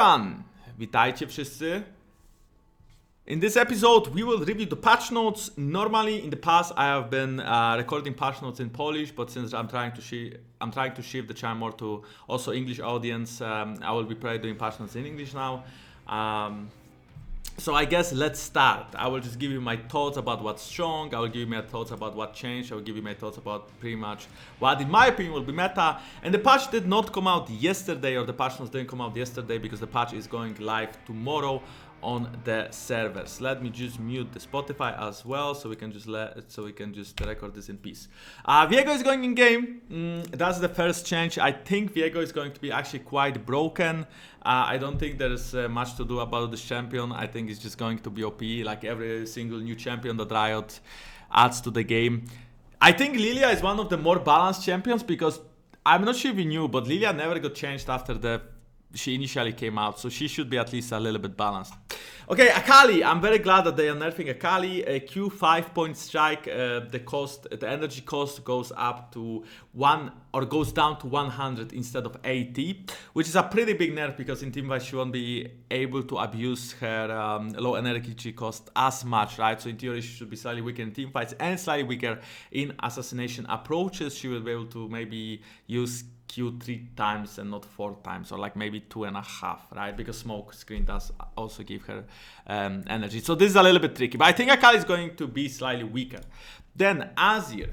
everyone! Witajcie wszyscy. In this episode, we will review the patch notes. Normally, in the past, I have been recording patch notes in Polish, but since I'm trying to shift the channel more to also English audience, I will be probably doing patch notes in English now. So I guess let's start. I will just give you my thoughts about what's strong. I will give you my thoughts about what changed. I will give you my thoughts about pretty much what, in my opinion, will be meta. And the patch did not come out yesterday, or the patch notes didn't come out yesterday, because the patch is going live tomorrow on the servers. Let me just mute the Spotify as well, so we can just record this in peace. Viego is going in game. That's the first change. I think Viego is going to be actually quite broken. I don't think there's much to do about this champion. I think it's just going to be OP, like every single new champion that Riot adds to the game. I think Lilia is one of the more balanced champions, because I'm not sure if you knew, but Lilia never got changed after she initially came out, so she should be at least a little bit balanced. Okay, Akali, I'm very glad that they are nerfing Akali. A Q 5-point strike, the energy cost goes up to goes down to 100 instead of 80, which is a pretty big nerf, because in teamfight she won't be able to abuse her low energy cost as much, right? So in theory she should be slightly weaker in teamfights and slightly weaker in assassination approaches. She will be able to maybe use Q 3 times and not 4 times, or like maybe 2.5, right? Because smoke screen does also give her energy. So this is a little bit tricky, but I think Akali is going to be slightly weaker. Then Azir,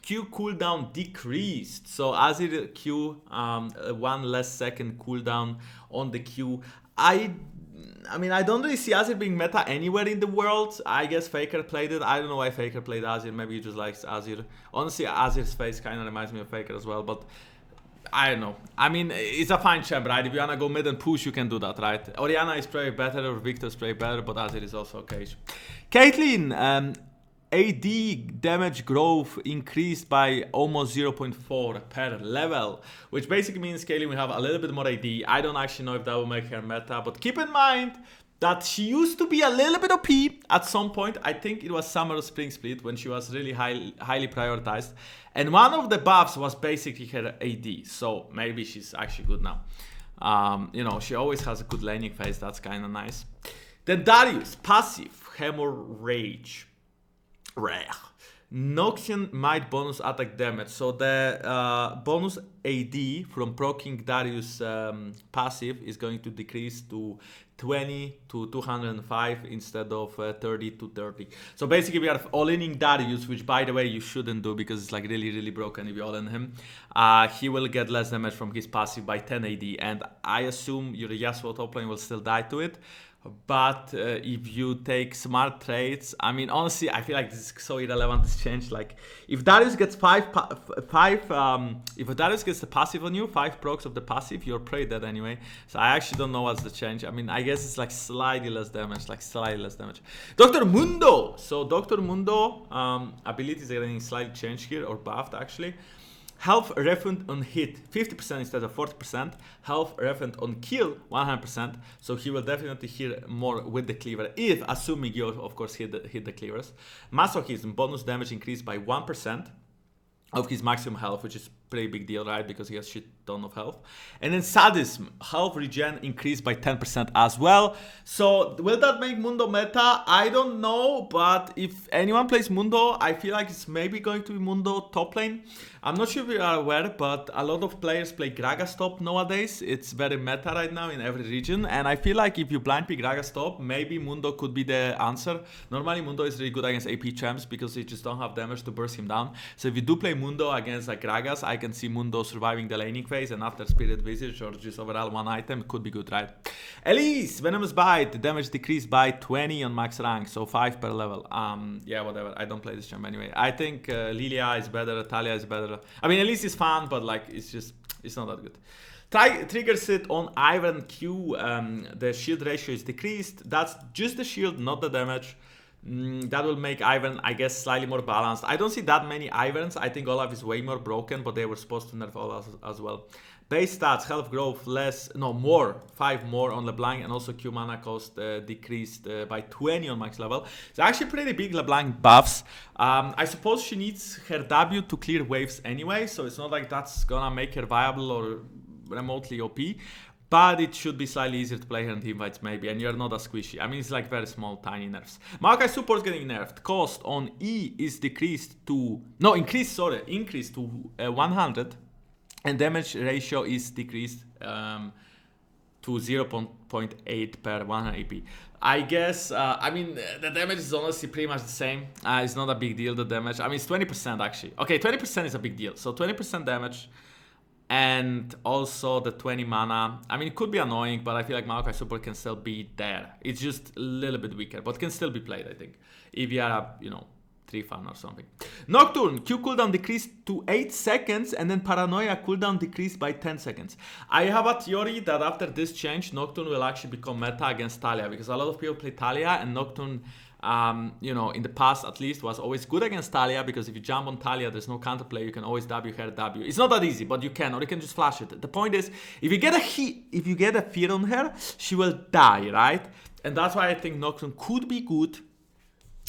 Q cooldown decreased. So Azir Q, 1 less second cooldown on the Q. I mean, I don't really see Azir being meta anywhere in the world. I guess Faker played it. I don't know why Faker played Azir. Maybe he just likes Azir. Honestly, Azir's face kind of reminds me of Faker as well, but I don't know. I mean, it's a fine champ, right? If you wanna go mid and push, you can do that, right? Orianna is probably better, or Victor's probably better, but Azir is also okay. Caitlyn, AD damage growth increased by almost 0.4 per level, which basically means Caitlyn will have a little bit more AD. I don't actually know if that will make her meta, but keep in mind that she used to be a little bit OP at some point. I think it was Summer or Spring Split, when she was really highly prioritized. And one of the buffs was basically her AD, so maybe she's actually good now. You know, she always has a good laning phase, that's kind of nice. Then Darius, passive, Hemorrhage. Rare. Noxian might bonus attack damage. So the bonus AD from proccing Darius passive is going to decrease to 20 to 205 instead of 30 to 30. So basically we are all-inning Darius, which by the way you shouldn't do, because it's like really broken if you all-in him. He will get less damage from his passive by 10 AD, and I assume your Yasuo top lane will still die to it. But if you take smart trades, I mean, honestly, I feel like this is so irrelevant, this change. Like, if Darius gets if Darius gets the passive on you, 5 procs of the passive, you're pretty dead anyway. So I actually don't know what's the change. I mean, I guess it's like slightly less damage, Dr. Mundo. So Dr. Mundo abilities are getting slightly changed here, or buffed actually. Health refund on hit 50% instead of 40%. Health refund on kill 100%. So he will definitely heal more with the cleaver, if assuming you of course hit the cleavers. Masochism bonus damage increased by 1% of his maximum health, which is pretty big deal, right? Because he has shit ton of health. And then Sadism, health regen increased by 10% as well. So will that make Mundo meta? I don't know, but if anyone plays Mundo, I feel like it's maybe going to be Mundo top lane. I'm not sure if you are aware, but a lot of players play Gragas top nowadays. It's very meta right now in every region, and I feel like if you blind pick Gragas top, maybe Mundo could be the answer. Normally Mundo is really good against AP champs, because they just don't have damage to burst him down. So if you do play Mundo against like Gragas, I can see Mundo surviving the laning phase, and after Spirit Visage or just overall one item, it could be good, right? Elise, Venomous Bite, the damage decreased by 20 on max rank, so 5 per level. Yeah, whatever, I don't play this champ anyway. I think Lilia is better, Talia is better. I mean, Elise is fun, but like, it's not that good. Triggers it on Iron Q, the shield ratio is decreased. That's just the shield, not the damage. That will make Ivern, I guess, slightly more balanced. I don't see that many Iverns. I think Olaf is way more broken, but they were supposed to nerf Olaf as well. Base stats, health growth more, 5 more on LeBlanc, and also Q mana cost decreased by 20 on max level. It's actually pretty big LeBlanc buffs. I suppose she needs her W to clear waves anyway, so it's not like that's gonna make her viable or remotely OP. But it should be slightly easier to play her in teamfights maybe, and you're not as squishy. I mean, it's like very small, tiny nerfs. Maokai support getting nerfed. Cost on E is increased to 100, and damage ratio is decreased to 0.8 per 100 AP. I guess, I mean, the damage is honestly pretty much the same. It's not a big deal, the damage. I mean, it's 20% actually. Okay, 20% is a big deal. So 20% damage. And also the 20 mana. I mean, it could be annoying, but I feel like Maokai support can still be there. It's just a little bit weaker, but can still be played, I think. If you are a, 3 fan or something. Nocturne, Q cooldown decreased to 8 seconds, and then Paranoia cooldown decreased by 10 seconds. I have a theory that after this change, Nocturne will actually become meta against Talia, because a lot of people play Talia, and Nocturne, in the past at least, was always good against Talia, because if you jump on Talia, there's no counterplay, you can always W her W. It's not that easy, but you can, or you can just flash it. The point is, if you get a fear on her, she will die, right? And that's why I think Nocturne could be good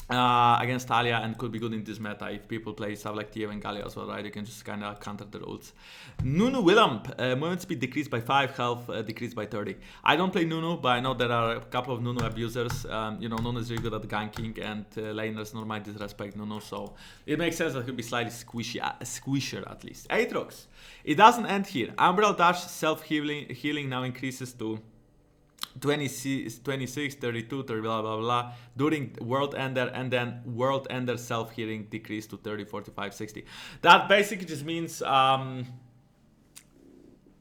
against Talia, and could be good in this meta if people play stuff like Tiev and Galio as well, right? You can just kind of counter the ults. Nunu Willamp, movement speed decreased by 5, health decreased by 30. I don't play Nunu, but I know there are a couple of Nunu abusers. Nunu is really good at ganking, and laners normally disrespect Nunu, so it makes sense that it could be slightly squishier at least. Aatrox, it doesn't end here. Umbral Dash self-healing now increases to 26, 32, 30, blah, blah, blah, during World Ender, and then World Ender self-healing decreased to 30, 45, 60. That basically just means,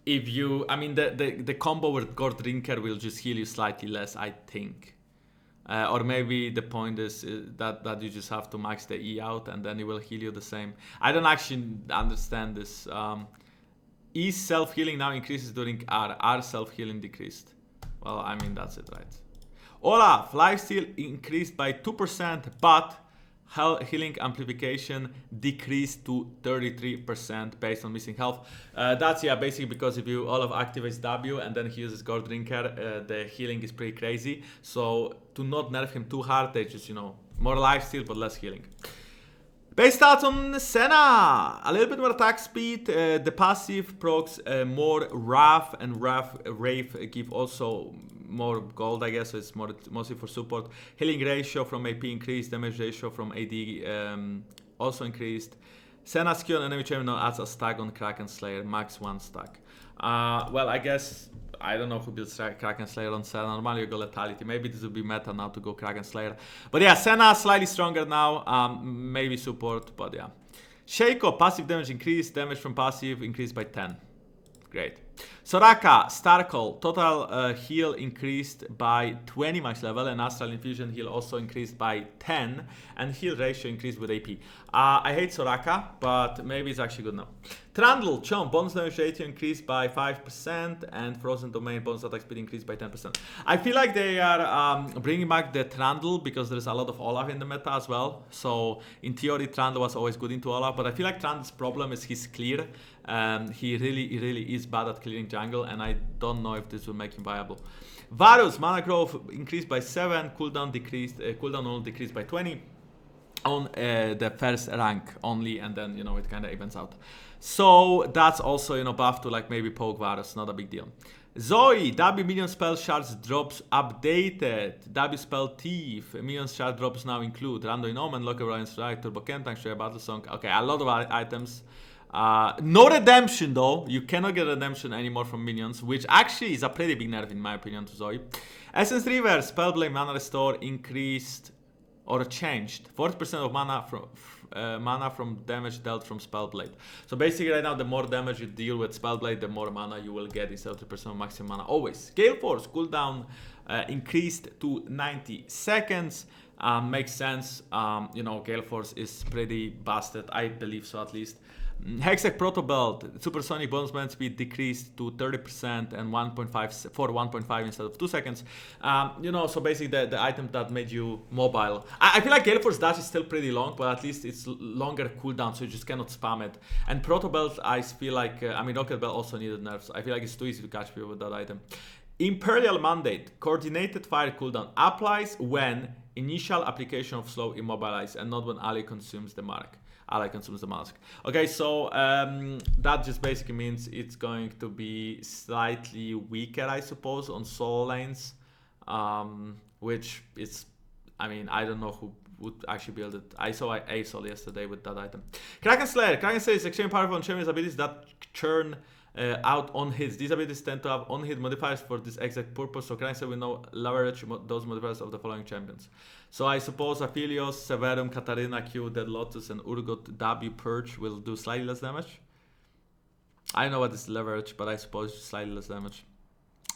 if you, I mean, the combo with God Drinker will just heal you slightly less, I think. Or maybe the point is that you just have to max the E out, and then it will heal you the same. I don't actually understand this. E self-healing now increases during R. R self-healing decreased. Well, I mean, that's it, right? Olaf, lifesteal increased by 2%, but healing amplification decreased to 33% based on missing health. That's, yeah, basically because if you Olaf activates W and then he uses God Drinker, the healing is pretty crazy. So to not nerf him too hard, they just, more lifesteal but less healing. Base stats on Senna, a little bit more attack speed, the passive procs more Wrath, and Wraith give also more gold, I guess, so it's mostly for support. Healing ratio from AP increased, damage ratio from AD also increased. Senna skill on enemy champion now adds a stack on Kraken Slayer, max 1 stack. Well, I guess, I don't know who builds Kraken Slayer on Senna. Normally you go Lethality. Maybe this would be meta now to go Kraken Slayer. But yeah, Senna slightly stronger now. Maybe support, but yeah. Shaco, passive damage increased. Damage from passive increased by 10. Great. Soraka, Starkle, total heal increased by 20 max level, and Astral Infusion heal also increased by 10, and heal ratio increased with AP. I hate Soraka, but maybe it's actually good now. Trundle, Chomp, bonus damage ratio increased by 5%, and Frozen Domain bonus attack speed increased by 10%. I feel like they are bringing back the Trundle because there's a lot of Olaf in the meta as well. So in theory, Trundle was always good into Olaf, but I feel like Trundle's problem is his clear. He really is bad at clearing jungle, and I don't know if this will make him viable. Varus, mana growth increased by 7, cooldown only decreased by 20 on the first rank only, and then it kind of evens out. So that's also buff to like maybe poke Varus, not a big deal. Zoe, W minion spell shards drops updated. W spell thief, minion shard drops now include Random Omen, Local Ryan Strike, Turbo Kentang, Share Battle Song. Okay, a lot of items. No redemption though. You cannot get redemption anymore from minions, which actually is a pretty big nerf in my opinion to Zoe. Essence Reverse, Spellblade mana restore increased or changed 40% of mana from damage dealt from Spellblade. So basically right now the more damage you deal with Spellblade, the more mana you will get instead of 30% of maximum mana always. Gale Force cooldown increased to 90 seconds. Makes sense. Gale Force is pretty busted. I believe so at least. Hextech Proto Belt, Supersonic bonus movement speed decreased to 30% and 1.5 instead of 2 seconds. So basically the item that made you mobile. I feel like Gale Force dash is still pretty long, but at least it's longer cooldown, so you just cannot spam it. And Proto Belt, I feel like, Rocket Belt also needed nerfs. I feel like it's too easy to catch people with that item. Imperial Mandate, coordinated fire cooldown applies when initial application of slow immobilize and not when ally consumes the mark. ally consumes the mask. Okay, so that just basically means it's going to be slightly weaker, I suppose, on solo lanes, which is, I mean, I don't know who would actually build it. I saw ASOL yesterday with that item. Kraken Slayer is extremely powerful on champions abilities that churn out on hits. These abilities tend to have on-hit modifiers for this exact purpose, so Kraken Slayer will now leverage those modifiers of the following champions. So I suppose Aphelios, Severum, Katarina, Q, Dead Lotus, and Urgot W Purge will do slightly less damage. I don't know what is leverage, but I suppose slightly less damage.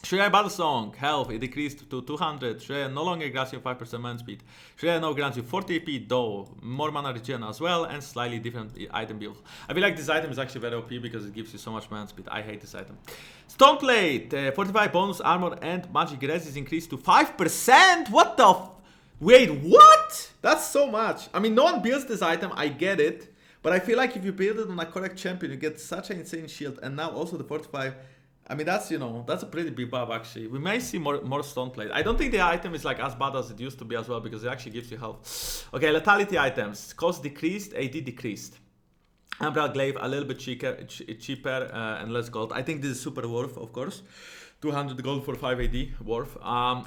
Shreya Battle Song, health, it decreased to 200. Shreya no longer grants you 5% mana speed. Shreya now grants you 40 AP, though more mana regen as well, and slightly different item build. I feel like this item is actually very OP because it gives you so much mana speed. I hate this item. Stoneplate, 45 bonus armor and magic res is increased to 5%. What the wait, what? That's so much. I mean, no one builds this item, I get it. But I feel like if you build it on a correct champion, you get such an insane shield. And now also the 45. I mean, that's, you know, that's a pretty big buff, actually. We may see more Stoneplate. I don't think the item is like as bad as it used to be as well, because it actually gives you health. Okay, lethality items. Cost decreased, AD decreased. Umbral Glaive a little bit cheaper and less gold. I think this is super worth, of course. 200 gold for 5 AD worth.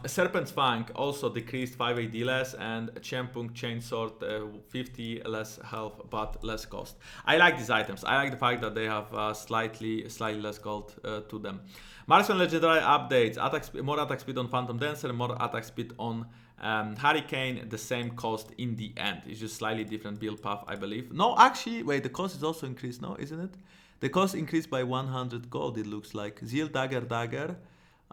Serpent's Fang also decreased 5 AD less, and Champunk Chainsword 50 less health but less cost. I like these items. I like the fact that they have slightly less gold to them. Marksman Legendary updates, more attack speed on Phantom Dancer, more attack speed on Hurricane, the same cost in the end. It's just slightly different build path, I believe. No, actually, wait, the cost is also increased, no, isn't it? The cost increased by 100 gold, it looks like. Zeal Dagger,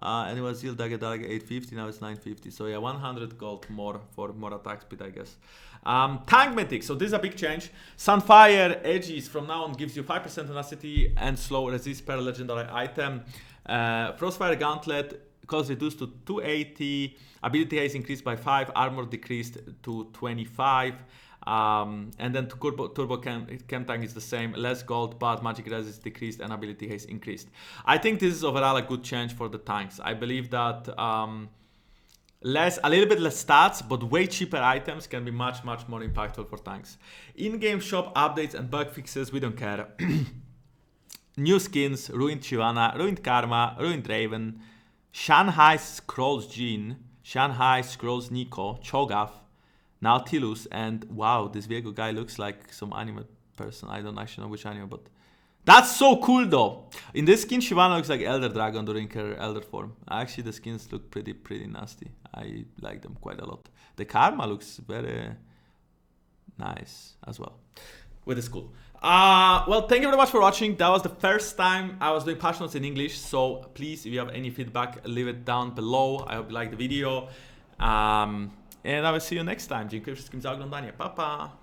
and it was Zeal Dagger 850, now it's 950. So yeah, 100 gold more for more attack speed, I guess. Tank Mythic, so this is a big change. Sunfire Edges from now on gives you 5% tenacity and slow resist per legendary item. Frostfire Gauntlet, cost reduced to 280. Ability haste increased by 5, armor decreased to 25. And then Turbo Chem Tank is the same, less gold, but magic resist decreased and ability haste increased. I think this is overall a good change for the tanks. I believe that a little bit less stats, but way cheaper items can be much more impactful for tanks. In-game shop updates and bug fixes, we don't care. New skins, Ruined Shyvana, Ruined Karma, Ruined Raven, Shanghai Scrolls Jean, Shanghai Scrolls Nico, Cho'Gath, Nautilus, and wow, this Viego guy looks like some anime person. I don't actually know which anime, but that's so cool though. In this skin, Shyvana looks like Elder Dragon during her Elder form. Actually, the skins look pretty nasty. I like them quite a lot. The Karma looks very nice as well, with the school. Well, thank you very much for watching. That was the first time I was doing patch notes in English, so please, if you have any feedback, leave it down below. I hope you liked the video. And I will see you next time. Dziękuję wszystkim za oglądanie. Pa, pa!